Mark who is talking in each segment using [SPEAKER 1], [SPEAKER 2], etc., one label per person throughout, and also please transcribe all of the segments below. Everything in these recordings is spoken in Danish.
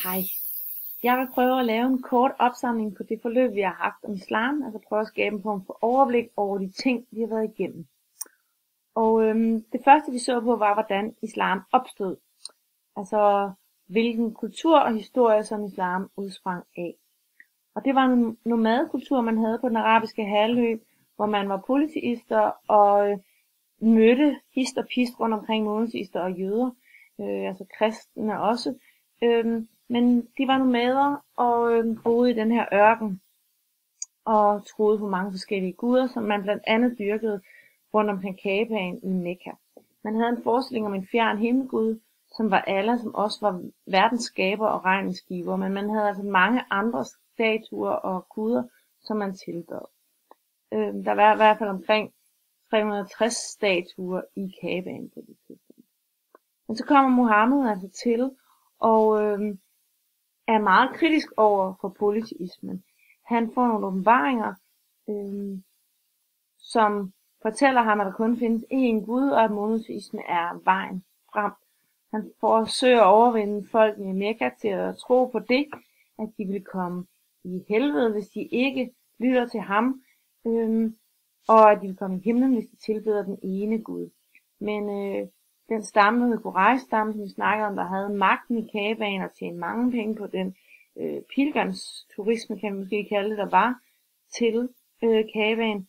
[SPEAKER 1] Hej. Jeg vil prøve at lave en kort opsamling på det forløb, vi har haft om islam, altså prøve at skabe en form for overblik over de ting, vi har været igennem. Og det første, vi så på, var, hvordan islam opstod. Altså, hvilken kultur og historie, som islam udsprang af. Og det var en nomadekultur, man havde på den arabiske halvø, hvor man var polyteister og mødte hist og pist rundt omkring monoteister og jøder, altså kristne også. Men de var nomader og boede i den her ørken og troede på mange forskellige guder, som man blandt andet dyrkede rundt omkring Kaabaen i Mekka. Man havde en forestilling om en fjern himmelgud, som var Allah, som også var verdens skaber og regningsgiver, men man havde altså mange andre statuer og guder, som man tilbad. Der var i hvert fald omkring 360 statuer i Kaabaen på det tidspunkt. Men så kommer Muhammed altså til og er meget kritisk over for polyteismen. Han får nogle åbenbaringer, som fortæller ham, at der kun findes én Gud, og at monoteisme er vejen frem. Han forsøger at overvinde folk i Mekka til at tro på det, at de vil komme i helvede, hvis de ikke lytter til ham, og at de vil komme i himlen, hvis de tilbeder den ene Gud. Men den stamme, der hed Quraysh-stammen, som vi snakkede om, der havde magten i Kaabaen og tjente mange penge på den pilgrimsturisme, kan man måske kalde det, der var til Kaabaen,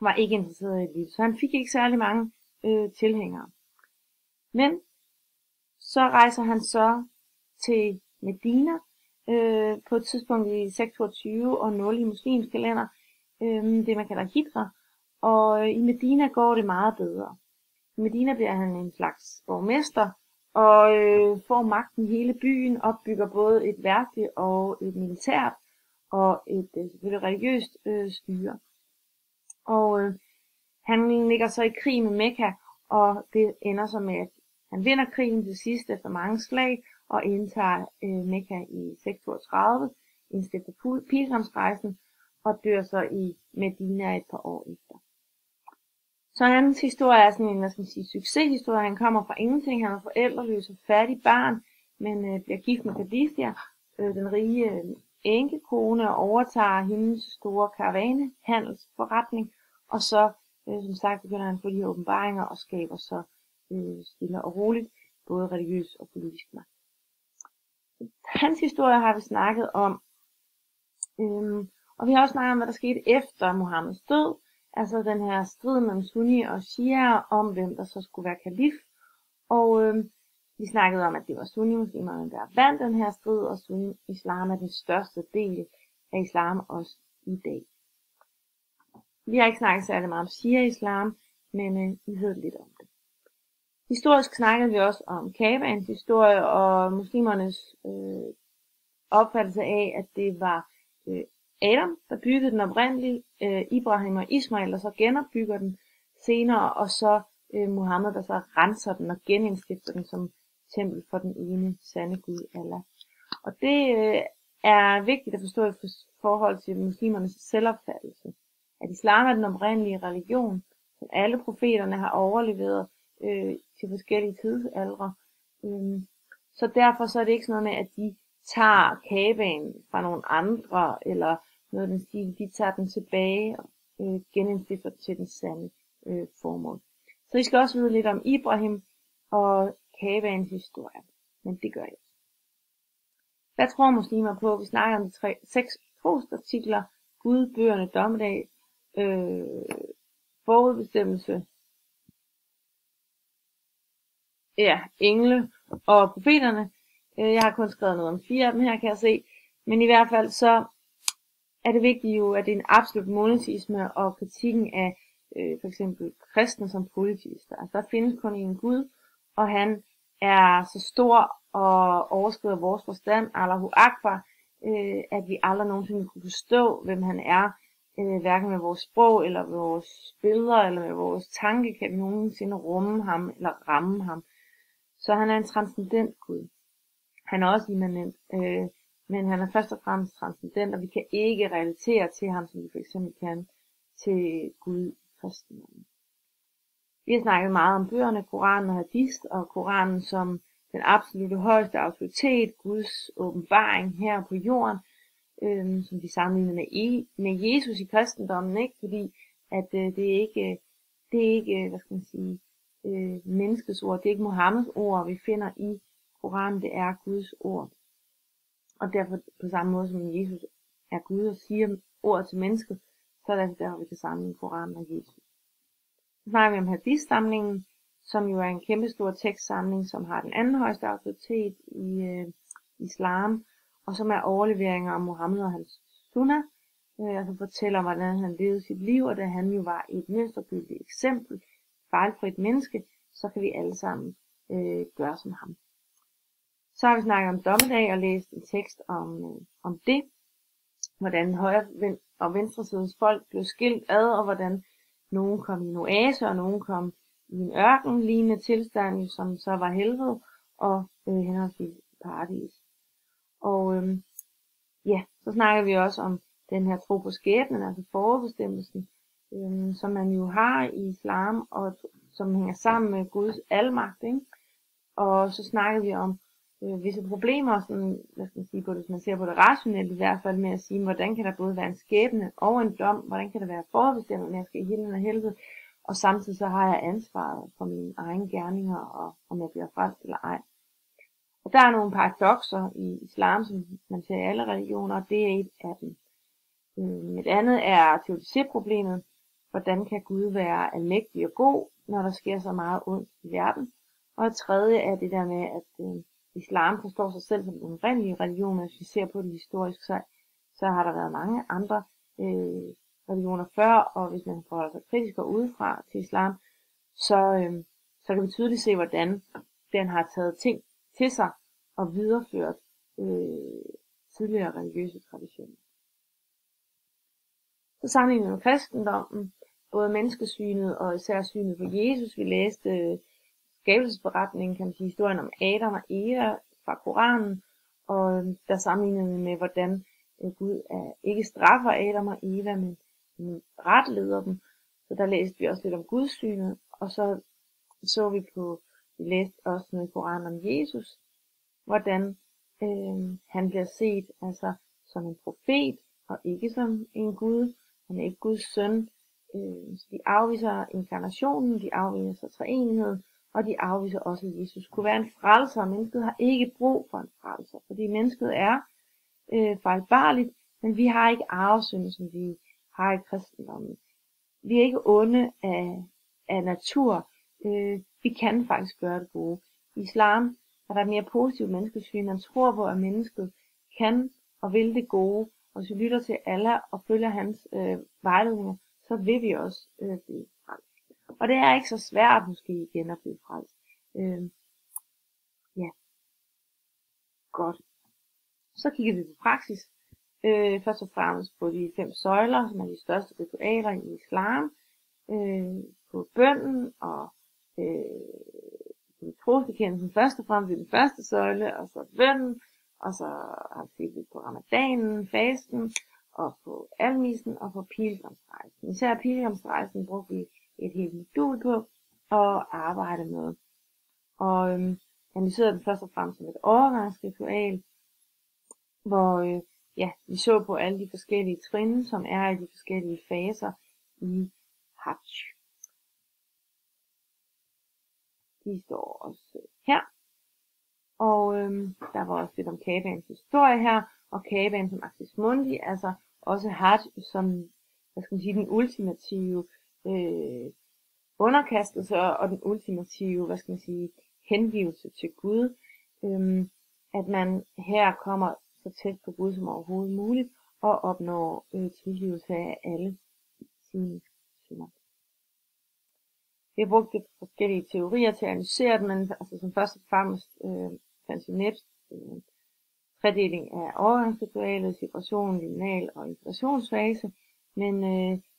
[SPEAKER 1] var ikke interesseret i det. Så han fik ikke særlig mange tilhængere. Men så rejser han så til Medina på et tidspunkt i 622 og 0 i muslimsk kalender, det man kalder hijra, og i Medina går det meget bedre. I Medina bliver han en slags borgmester og får magten i hele byen, opbygger både et verdsligt og et militært og et selvfølgelig religiøst styre. Og han ligger så i krig med Mekka, og det ender så med, at han vinder krigen til sidst efter mange slag og indtager Mekka i 632, indstifter pilgrimsrejsen og dør så i Medina et par år efter. Så hans historie er sådan en, succeshistorie. Han kommer fra ingenting, han er forældreløs og fattig barn, men bliver gift med Khadija, den rige enkekone, og overtager hendes store karavanehandelsforretning, og så, som sagt, begynder han at få de her åbenbaringer og skaber så stille og roligt, både religiøs og politisk magt. Hans historie har vi snakket om, og vi har også snakket om, hvad der skete efter Muhammeds død, altså den her strid mellem sunni og shia om, hvem der så skulle være kalif, og vi snakkede om, at det var sunni-muslimerne, der vandt den her strid, og sunni-islam er den største del af islam også i dag. Vi har ikke snakket særlig meget om shia-islam, men I ved lidt om det. Historisk snakkede vi også om Kaabaens historie og muslimernes opfattelse af, at det var Adam, der byggede den oprindelige, Ibrahim og Ismail, der så genopbygger den senere, og så Muhammed, der så renser den og genindstifter den som tempel for den ene sande Gud, Allah. Og det er vigtigt at forstå i forhold til muslimernes selvopfattelse, at islam er den oprindelige religion, som alle profeterne har overleveret til forskellige tidsaldre. Så derfor så er det ikke sådan noget med, at de tager Kaabaen fra nogle andre, eller noget den stil, de tager den tilbage og genindstifter til den sande formål. Så I skal også vide lidt om Ibrahim og Kaabaens historie, men det gør jeg. Hvad tror muslimer på? Vi snakker om de 6 trosartikler, Gud, bøgerne, dommedag, forudbestemmelse, engle og profeterne. Jeg har kun skrevet noget om 4 af dem her, kan jeg se. Men i hvert fald så er det vigtigt jo, at det er en absolut monoteisme og kritikken af for eksempel kristne som polyteister. Altså der findes kun en Gud, og han er så stor og overskrider vores forstand, Allahu Akbar, at vi aldrig nogensinde kunne forstå, hvem han er. Hverken med vores sprog, eller vores billeder, eller med vores tanke, kan vi nogensinde rumme ham, eller ramme ham. Så han er en transcendent Gud. Han er også immanent, men han er først og fremmest transcendent, og vi kan ikke relatere til ham, som vi for eksempel kan til Gud i kristendommen. Vi har snakket meget om bøgerne, Koranen og Hadith, og Koranen som den absolutte højeste autoritet, Guds åbenbaring her på jorden, som de sammenligner med Jesus i kristendommen, ikke? Fordi at det er ikke, hvad skal man sige, menneskets ord, det er ikke Muhammeds ord, vi finder i Koranen, det er Guds ord. Og derfor på samme måde som Jesus er Gud og siger ordet til mennesket, så er det altså der, vi kan sammenligne Koranen og Jesus. Så snakker vi om hadith-samlingen, som jo er en kæmpestor tekstsamling, som har den anden højeste autoritet i islam, og som er overleveringer om Muhammed og hans sunnah, altså fortæller, hvordan han levede sit liv, og da han jo var et mønstergyldigt eksempel, fejlfrit menneske, så kan vi alle sammen gøre som ham. Så har vi snakket om dommedag og læst en tekst om det, hvordan højre og venstre sides folk blev skilt ad, og hvordan nogen kom i en oase, og nogen kom i en ørkenlignende tilstand, som så var helvede, og henholdsvis paradis. Og så snakker vi også om den her tro på skæbnen, altså forudbestemmelsen, som man jo har i islam, og som hænger sammen med Guds almagt, ikke? Og så snakker vi om visse problemer, sådan, hvad skal man sige, på det, hvis man ser på det rationelt i hvert fald, med at sige, hvordan kan der både være en skæbne og en dom, hvordan kan der være forudbestemt, når jeg skal i himlen og helvede, og samtidig så har jeg ansvaret for mine egne gerninger, og om jeg bliver frelst eller ej. Og der er nogle paradokser i islam, som man ser i alle religioner, og det er et af dem. Et andet er teodicé-problemet. Hvordan kan Gud være almægtig og god, når der sker så meget ondt i verden? Og et tredje er det der med, at islam forstår sig selv som en oprindelig religion, men hvis vi ser på det historisk, så har der været mange andre religioner før, og hvis man forholder sig kritisk og udefra til islam, så kan vi tydeligt se, hvordan den har taget ting til sig og videreført tidligere religiøse traditioner. Så sammenligner vi med kristendommen, både menneskesynet og især synet på Jesus. Vi læste skabelsesberetningen, kan man sige, historien om Adam og Eva fra Koranen, og der sammenligner vi med, hvordan Gud ikke straffer Adam og Eva, men retleder dem. Så der læste vi også lidt om Guds synet, og så vi læste også noget i Koranen om Jesus, hvordan han bliver set altså som en profet, og ikke som en Gud. Han er ikke Guds søn. Så de afviser inkarnationen, de afviser treenigheden, og de afviser også, at Jesus kunne være en frelser, og mennesket har ikke brug for en frelser, fordi mennesket er fejlbarligt, men vi har ikke arvesynd, som vi har i kristendommen. Vi er ikke onde af natur. Vi kan faktisk gøre det gode. I islam er der et mere positivt menneskesyn. Man tror på, at mennesket kan og vil det gode, og hvis vi lytter til Allah og følger hans vejledninger, så vil vi også blive frelst. Og det er ikke så svært måske igen at blive frelst. Godt. Så kigger vi på praksis. Først og fremmest på de 5 søjler, som er de største ritualer i islam. På bønnen og trosbekendelsen først og fremmest i den første søjle, og så bønnen, og så har vi set lidt på ramadanen, fasten, og på almisen og på pilgrimsrejsen. Især pilgrimsrejsen brugte vi et helt modul på at arbejde med. Og analyserede den først og fremmest som et overgangsritual, hvor vi så på alle de forskellige trin, som er i de forskellige faser i Hajj. De står også her. Og der var også lidt om Kaabans historie her, og Kaaban som Axis Mundi, altså også Hajj som, hvad skal man sige, den ultimative underkastelse og den ultimative, hvad skal man sige, hengivelse til Gud. At man her kommer så tæt på Gud som overhovedet muligt, og opnår tilgivelse af alle sine synder. Vi har brugt lidt forskellige teorier til at analysere den, men altså som først og fremmest fandt vi net tredeling af overgangsritualet, separation, liminal og integrationsfase, men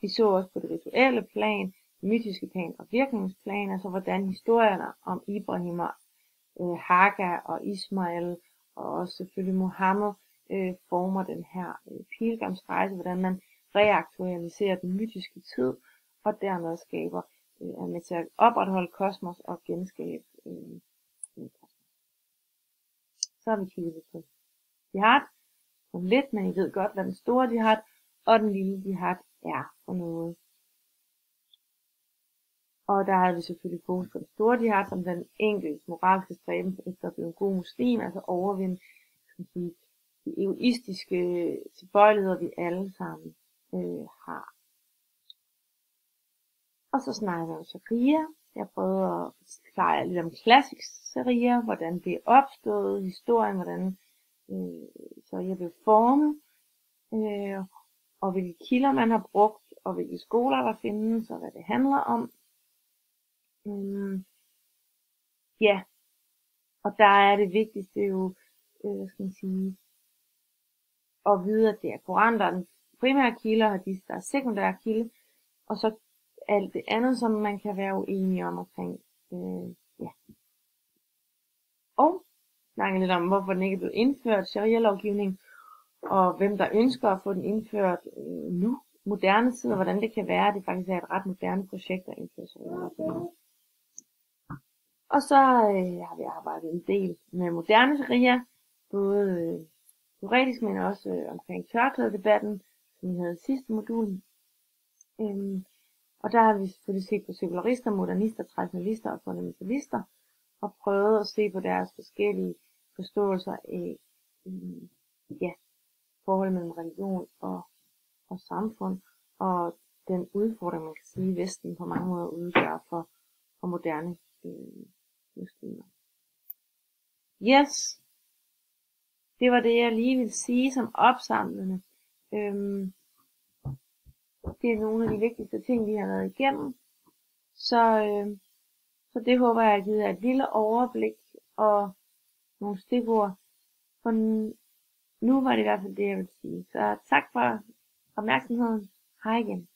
[SPEAKER 1] vi så også på det rituelle plan, det mytiske plan og virkningsplan, altså hvordan historierne om Ibrahim og Hagar og Ismail og også selvfølgelig Muhammed former den her pilgrimsrejse, hvordan man reaktualiserer den mytiske tid, og dermed skaber er med til at opretholde kosmos og genskabe kosmos. Så har vi kigget på jihad, på lidt, men I ved godt, hvad den store jihad og den lille jihad er for noget. Og der havde vi selvfølgelig fokus på den store jihad, som den enkeltes moralske stræben efter at blive en god muslim, altså overvinde de egoistiske tilbøjeligheder, vi alle sammen har. Og så snakker vi om sharia. Jeg prøvede at forklare lidt om klassisk sharia, hvordan det er opstået, historien, hvordan sharia blev formet, og hvilke kilder man har brugt, og hvilke skoler der findes, og hvad det handler om. Ja, og der er det vigtigste jo, at vide, at det er Koran, der er den primære kilde, og hadis, der er sekundære kilde, og så alt det andet, som man kan være uenig om omkring. Ja. Og snakke lidt om, hvorfor den ikke er blevet indført, sharia-lovgivning, og hvem der ønsker at få den indført nu, moderne tid, og hvordan det kan være, at det faktisk er et ret moderne projekt at indføre sharia-lovgivning. Og så har vi arbejdet en del med moderne sharia, både teoretisk, men også omkring tørklædedebatten, som vi havde i sidste modul. Og der har vi selvfølgelig set på sekularister, modernister, traditionalister og fundamentalister, og prøvet at se på deres forskellige forståelser af forholdet mellem religion og samfund, og den udfordring, man kan sige, Vesten på mange måder udgør for moderne muslimer. Yes, det var det, jeg lige vil sige som opsamlende. Det er nogle af de vigtigste ting, vi har været igennem. Så det håber jeg har givet jer et lille overblik og nogle stikord. For nu var det i hvert fald det, jeg vil sige. Så tak for opmærksomheden. Hej igen.